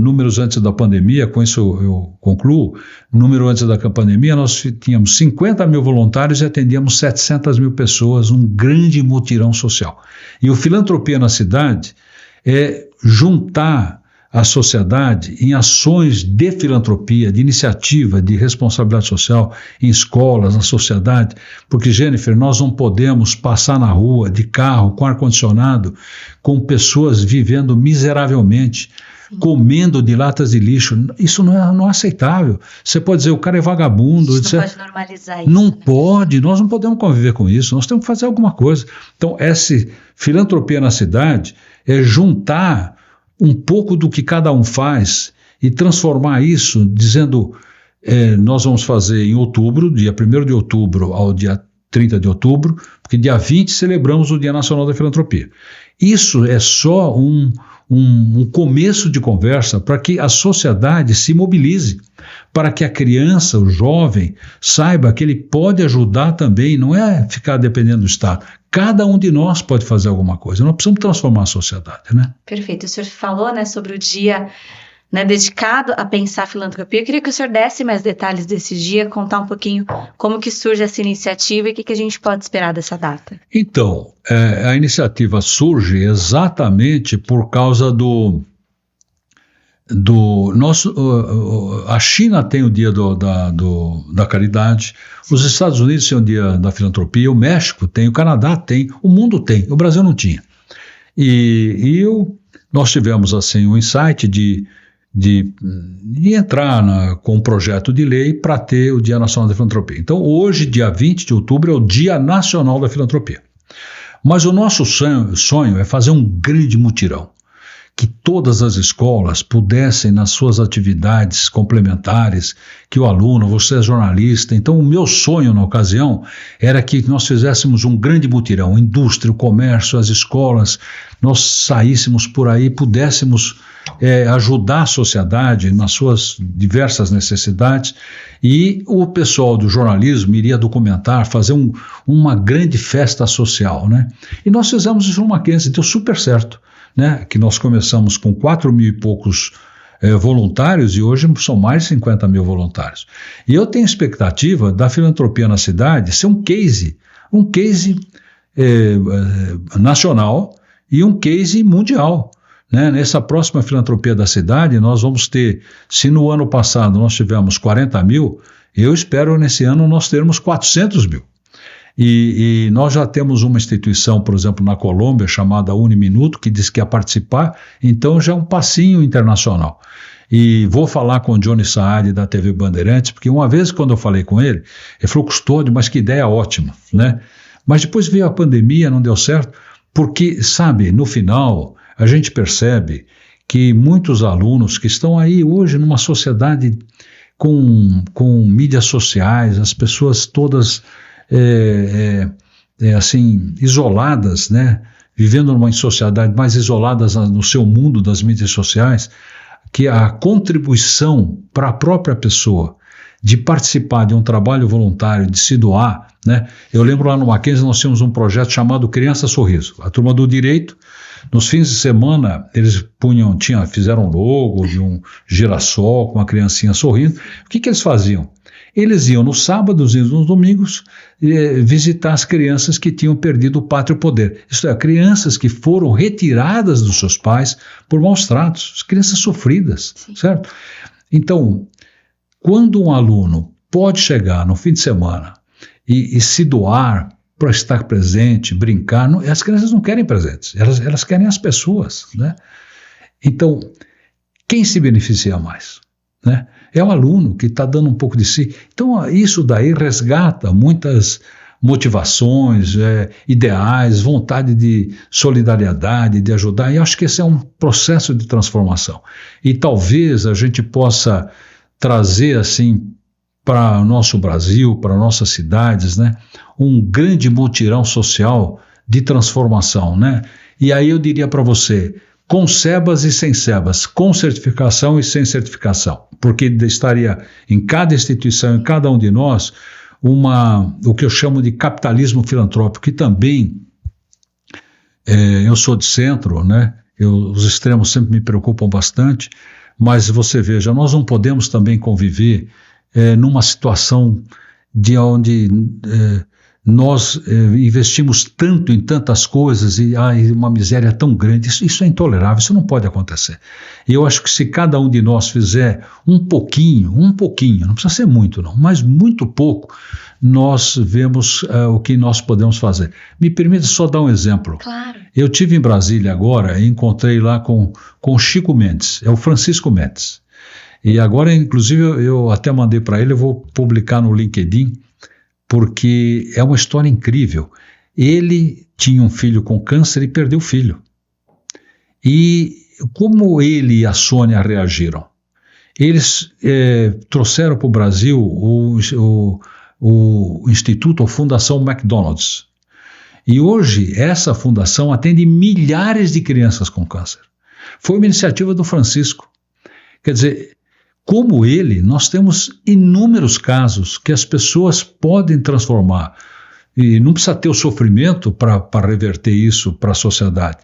números antes da pandemia, com isso eu concluo, número antes da pandemia, nós tínhamos 50 mil voluntários e atendíamos 700 mil pessoas, um grande mutirão social. E o Filantropia na Cidade é juntar a sociedade em ações de filantropia, de iniciativa, de responsabilidade social, em escolas, na sociedade, porque, Jennifer, nós não podemos passar na rua de carro, com ar-condicionado, com pessoas vivendo miseravelmente, comendo de latas de lixo. Isso não é aceitável. Você pode dizer, o cara é vagabundo. Você não pode normalizar isso. Não pode, nós não podemos conviver com isso, nós temos que fazer alguma coisa. Então, essa filantropia na cidade é juntar um pouco do que cada um faz e transformar isso, dizendo, nós vamos fazer em outubro, dia 1º de outubro ao dia 30 de outubro, porque dia 20 celebramos o Dia Nacional da Filantropia. Isso é só um começo de conversa para que a sociedade se mobilize, para que a criança, o jovem, saiba que ele pode ajudar também, não é ficar dependendo do Estado. Cada um de nós pode fazer alguma coisa, nós precisamos transformar a sociedade, né? Perfeito, o senhor falou, né, sobre o Dia né, dedicado a pensar a filantropia. Eu queria que o senhor desse mais detalhes desse dia, contar um pouquinho como que surge essa iniciativa e o que a gente pode esperar dessa data. Então, a iniciativa surge exatamente por causa do nosso, a China tem o dia da caridade, os Estados Unidos têm o dia da filantropia, o México tem, o Canadá tem, o mundo tem, o Brasil não tinha. Nós tivemos assim um insight de entrar com um projeto de lei para ter o Dia Nacional da Filantropia. Então hoje, dia 20 de outubro, é o Dia Nacional da Filantropia. Mas o nosso sonho é fazer um grande mutirão, que todas as escolas pudessem, nas suas atividades complementares, que o aluno, você é jornalista, então o meu sonho na ocasião era que nós fizéssemos um grande mutirão, indústria, o comércio, as escolas, nós saíssemos por aí, pudéssemos ajudar a sociedade nas suas diversas necessidades, e o pessoal do jornalismo iria documentar, fazer uma grande festa social, né? E nós fizemos isso no Mackenzie, deu super certo. Né, que nós começamos com 4.000 e poucos voluntários e hoje são mais de 50 mil voluntários. E eu tenho expectativa da filantropia na cidade ser um case nacional e um case mundial. Né? Nessa próxima filantropia da cidade nós vamos ter, se no ano passado nós tivemos 40 mil, eu espero nesse ano nós termos 400 mil. E nós já temos uma instituição, por exemplo, na Colômbia, chamada Uniminuto, que diz que ia participar, então já é um passinho internacional. E vou falar com o Johnny Saad da TV Bandeirantes, porque uma vez quando eu falei com ele falou, Custódio, mas que ideia ótima, né? Mas depois veio a pandemia, não deu certo, porque, sabe, no final, a gente percebe que muitos alunos que estão aí hoje numa sociedade com mídias sociais, as pessoas todas assim, isoladas, né? Vivendo numa sociedade mais isoladas no seu mundo das mídias sociais, que a contribuição para a própria pessoa de participar de um trabalho voluntário, de se doar, né? Eu lembro lá no Mackenzie nós tínhamos um projeto chamado Criança Sorriso. A turma do direito, nos fins de semana, eles fizeram um logo de um girassol com uma criancinha sorrindo. O que eles faziam? Eles iam nos sábados e nos domingos visitar as crianças que tinham perdido o pátrio poder. Isto é, crianças que foram retiradas dos seus pais por maus tratos, crianças sofridas, certo? Então, quando um aluno pode chegar no fim de semana e se doar para estar presente, brincar, as crianças não querem presentes, elas querem as pessoas, né? Então, quem se beneficia mais, né? É o aluno que está dando um pouco de si. Então, isso daí resgata muitas motivações, ideais, vontade de solidariedade, de ajudar. E acho que esse é um processo de transformação. E talvez a gente possa trazer, assim, para o nosso Brasil, para nossas cidades, né, um grande mutirão social de transformação, né? E aí eu diria para você, com sebas e sem sebas, com certificação e sem certificação, porque estaria em cada instituição, em cada um de nós, o que eu chamo de capitalismo filantrópico, que também, eu sou de centro, né? Os extremos sempre me preocupam bastante, mas você veja, nós não podemos também conviver numa situação de onde nós investimos tanto em tantas coisas e uma miséria tão grande, isso é intolerável, isso não pode acontecer. E eu acho que se cada um de nós fizer um pouquinho, não precisa ser muito não, mas muito pouco, nós vemos o que nós podemos fazer. Me permita só dar um exemplo. Claro. Eu estive em Brasília agora e encontrei lá com o Chico Mendes, é o Francisco Mendes. E agora, inclusive, eu até mandei para ele, eu vou publicar no LinkedIn, porque é uma história incrível. Ele tinha um filho com câncer e perdeu o filho. E como ele e a Sônia reagiram? Eles trouxeram para o Brasil o Instituto, a Fundação McDonald's. E hoje essa fundação atende milhares de crianças com câncer. Foi uma iniciativa do Francisco. Quer dizer, como ele, nós temos inúmeros casos que as pessoas podem transformar. E não precisa ter o sofrimento para reverter isso para a sociedade.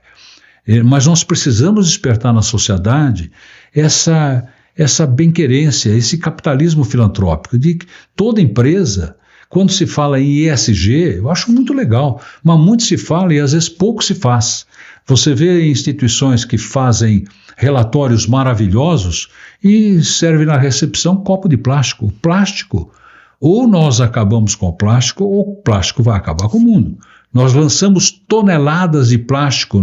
Mas nós precisamos despertar na sociedade essa bem-querência, esse capitalismo filantrópico, de que toda empresa, quando se fala em ESG, eu acho muito legal, mas muito se fala e às vezes pouco se faz. Você vê instituições que fazem relatórios maravilhosos e serve na recepção copo de plástico. Plástico, ou nós acabamos com o plástico, ou o plástico vai acabar com o mundo. Nós lançamos toneladas de plástico.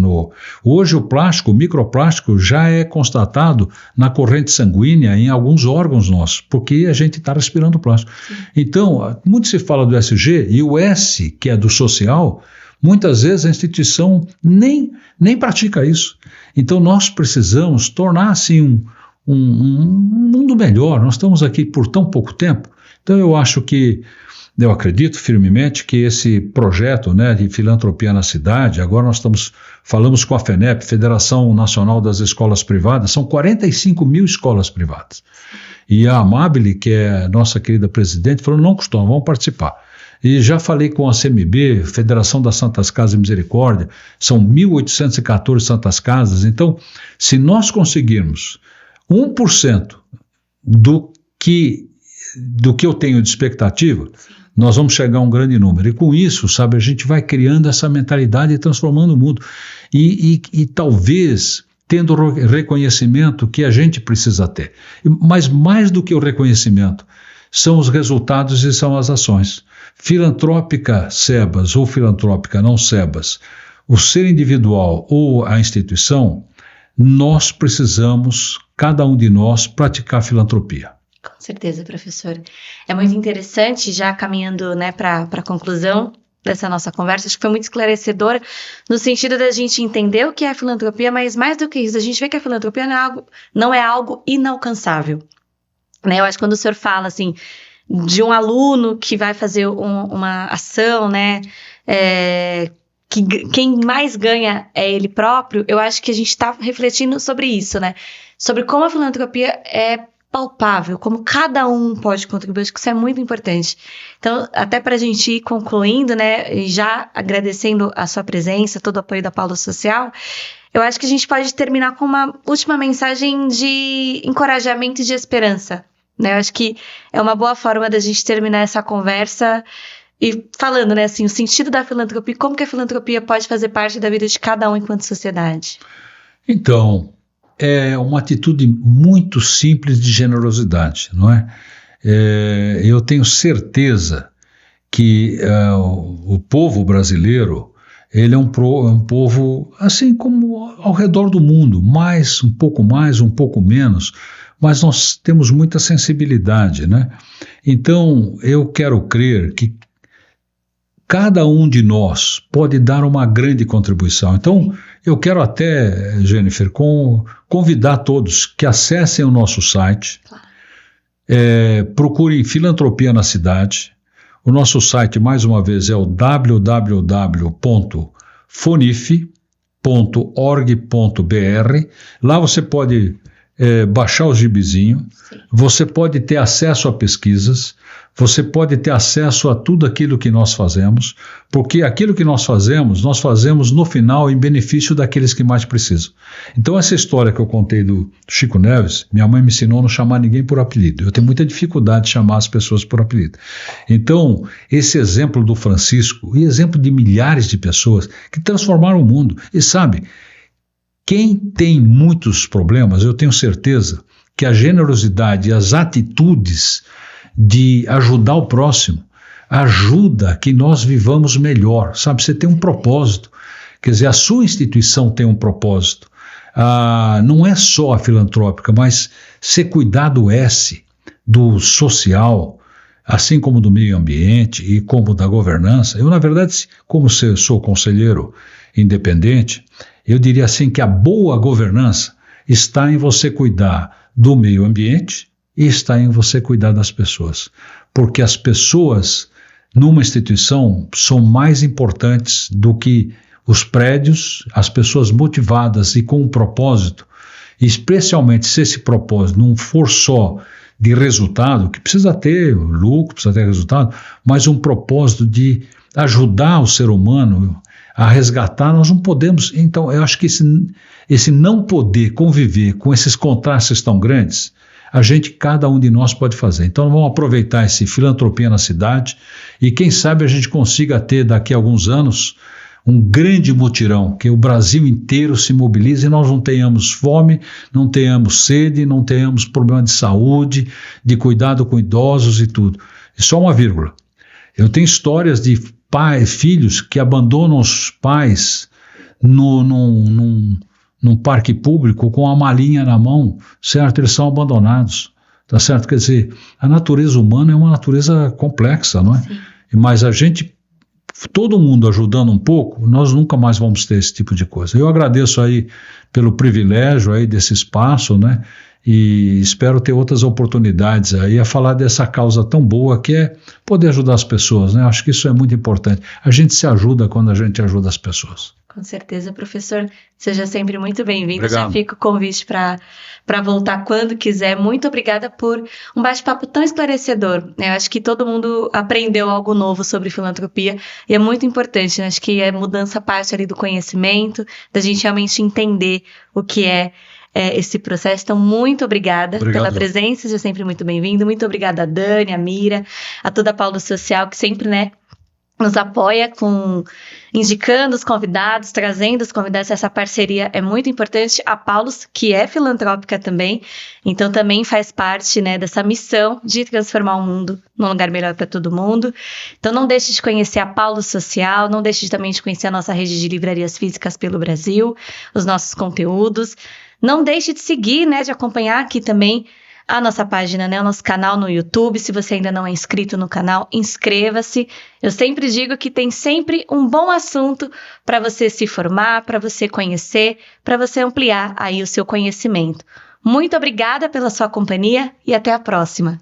Hoje o plástico, o microplástico, já é constatado na corrente sanguínea em alguns órgãos nossos, porque a gente está respirando plástico. Sim. Então, muito se fala do ESG, e o S, que é do social, muitas vezes a instituição nem pratica isso. Então nós precisamos tornar assim um mundo melhor. Nós estamos aqui por tão pouco tempo. Então eu acredito firmemente que esse projeto, né, de filantropia na cidade, agora nós falamos com a FENEP, Federação Nacional das Escolas Privadas, são 45 mil escolas privadas. E a Amabile, que é a nossa querida presidente, falou, não, Custódio, vamos participar. E já falei com a CMB, Federação das Santas Casas e Misericórdia, são 1.814 Santas Casas. Então, se nós conseguirmos 1% do que eu tenho de expectativa, nós vamos chegar a um grande número. E com isso, sabe, a gente vai criando essa mentalidade e transformando o mundo. E talvez tendo o reconhecimento que a gente precisa ter. Mas mais do que o reconhecimento, são os resultados e são as ações. Filantrópica SEBAS ou filantrópica não SEBAS, o ser individual ou a instituição, nós precisamos, cada um de nós, praticar filantropia. Com certeza, professor. É muito interessante, já caminhando, né, para a conclusão dessa nossa conversa, acho que foi muito esclarecedora, no sentido da gente entender o que é a filantropia, mas mais do que isso, a gente vê que a filantropia não é algo inalcançável. Né? Eu acho que quando o senhor fala assim, de um aluno que vai fazer uma ação, né, que quem mais ganha é ele próprio, eu acho que a gente está refletindo sobre isso, né? Sobre como a filantropia é palpável, como cada um pode contribuir, acho que isso é muito importante. Então, até para a gente ir concluindo, né, e já agradecendo a sua presença, todo o apoio da Polo Social, eu acho que a gente pode terminar com uma última mensagem de encorajamento e de esperança. Né? Eu acho que é uma boa forma da gente terminar essa conversa e falando, né, assim, o sentido da filantropia, como que a filantropia pode fazer parte da vida de cada um enquanto sociedade. Então, é uma atitude muito simples de generosidade, não é? Eu tenho certeza que o povo brasileiro, ele é um povo, assim como ao redor do mundo, mais, um pouco menos, mas nós temos muita sensibilidade, né? Então, eu quero crer que cada um de nós pode dar uma grande contribuição. Então, eu quero até, Jennifer, convidar todos que acessem o nosso site, procurem Filantropia na Cidade. O nosso site, mais uma vez, é o www.fonif.org.br. Lá você pode baixar o gibizinho, você pode ter acesso a pesquisas, você pode ter acesso a tudo aquilo que nós fazemos, porque aquilo que nós fazemos no final em benefício daqueles que mais precisam. Então essa história que eu contei do Chico Neves, minha mãe me ensinou a não chamar ninguém por apelido. Eu tenho muita dificuldade de chamar as pessoas por apelido. Então esse exemplo do Francisco e exemplo de milhares de pessoas que transformaram o mundo, e sabe, quem tem muitos problemas, eu tenho certeza que a generosidade e as atitudes de ajudar o próximo ajuda que nós vivamos melhor, sabe? Você tem um propósito, quer dizer, a sua instituição tem um propósito. Não é só a filantrópica, mas você cuidar do S, do social, assim como do meio ambiente e como da governança. Eu, na verdade, como sou conselheiro independente, eu diria assim que a boa governança está em você cuidar do meio ambiente e está em você cuidar das pessoas. Porque as pessoas numa instituição são mais importantes do que os prédios, as pessoas motivadas e com um propósito, especialmente se esse propósito não for só de resultado, que precisa ter lucro, precisa ter resultado, mas um propósito de ajudar o ser humano a resgatar, nós não podemos. Então, eu acho que esse não poder conviver com esses contrastes tão grandes, cada um de nós pode fazer. Então, vamos aproveitar esse Filantropia na Cidade e quem sabe a gente consiga ter daqui a alguns anos um grande mutirão, que o Brasil inteiro se mobilize e nós não tenhamos fome, não tenhamos sede, não tenhamos problema de saúde, de cuidado com idosos e tudo. E só uma vírgula. Eu tenho histórias de filhos que abandonam os pais num parque público com a malinha na mão, certo? Eles são abandonados, tá certo? Quer dizer, a natureza humana é uma natureza complexa, não é? Sim. Mas todo mundo ajudando um pouco, nós nunca mais vamos ter esse tipo de coisa. Eu agradeço aí pelo privilégio aí desse espaço, né? E espero ter outras oportunidades aí a falar dessa causa tão boa que é poder ajudar as pessoas, né? Acho que isso é muito importante. A gente se ajuda quando a gente ajuda as pessoas. Com certeza, professor. Seja sempre muito bem-vindo. Obrigado. Já fica o convite para voltar quando quiser. Muito obrigada por um bate-papo tão esclarecedor. Eu acho que todo mundo aprendeu algo novo sobre filantropia e é muito importante. Acho que é mudança parte ali do conhecimento, da gente realmente entender o que é esse processo. Então, muito obrigada pela presença. Seja sempre muito bem-vindo. Muito obrigada a Dani, a Mira, a toda a Paulo Social, que sempre, nos apoia indicando os convidados, trazendo os convidados. Essa parceria é muito importante. A Paulus, que é filantrópica também, então também faz parte, dessa missão de transformar o mundo num lugar melhor para todo mundo. Então não deixe de conhecer a Paulus Social, não deixe também de conhecer a nossa rede de livrarias físicas pelo Brasil, os nossos conteúdos. Não deixe de seguir, de acompanhar aqui também a nossa página, o nosso canal no YouTube. Se você ainda não é inscrito no canal, inscreva-se. Eu sempre digo que tem sempre um bom assunto para você se formar, para você conhecer, para você ampliar aí o seu conhecimento. Muito obrigada pela sua companhia e até a próxima.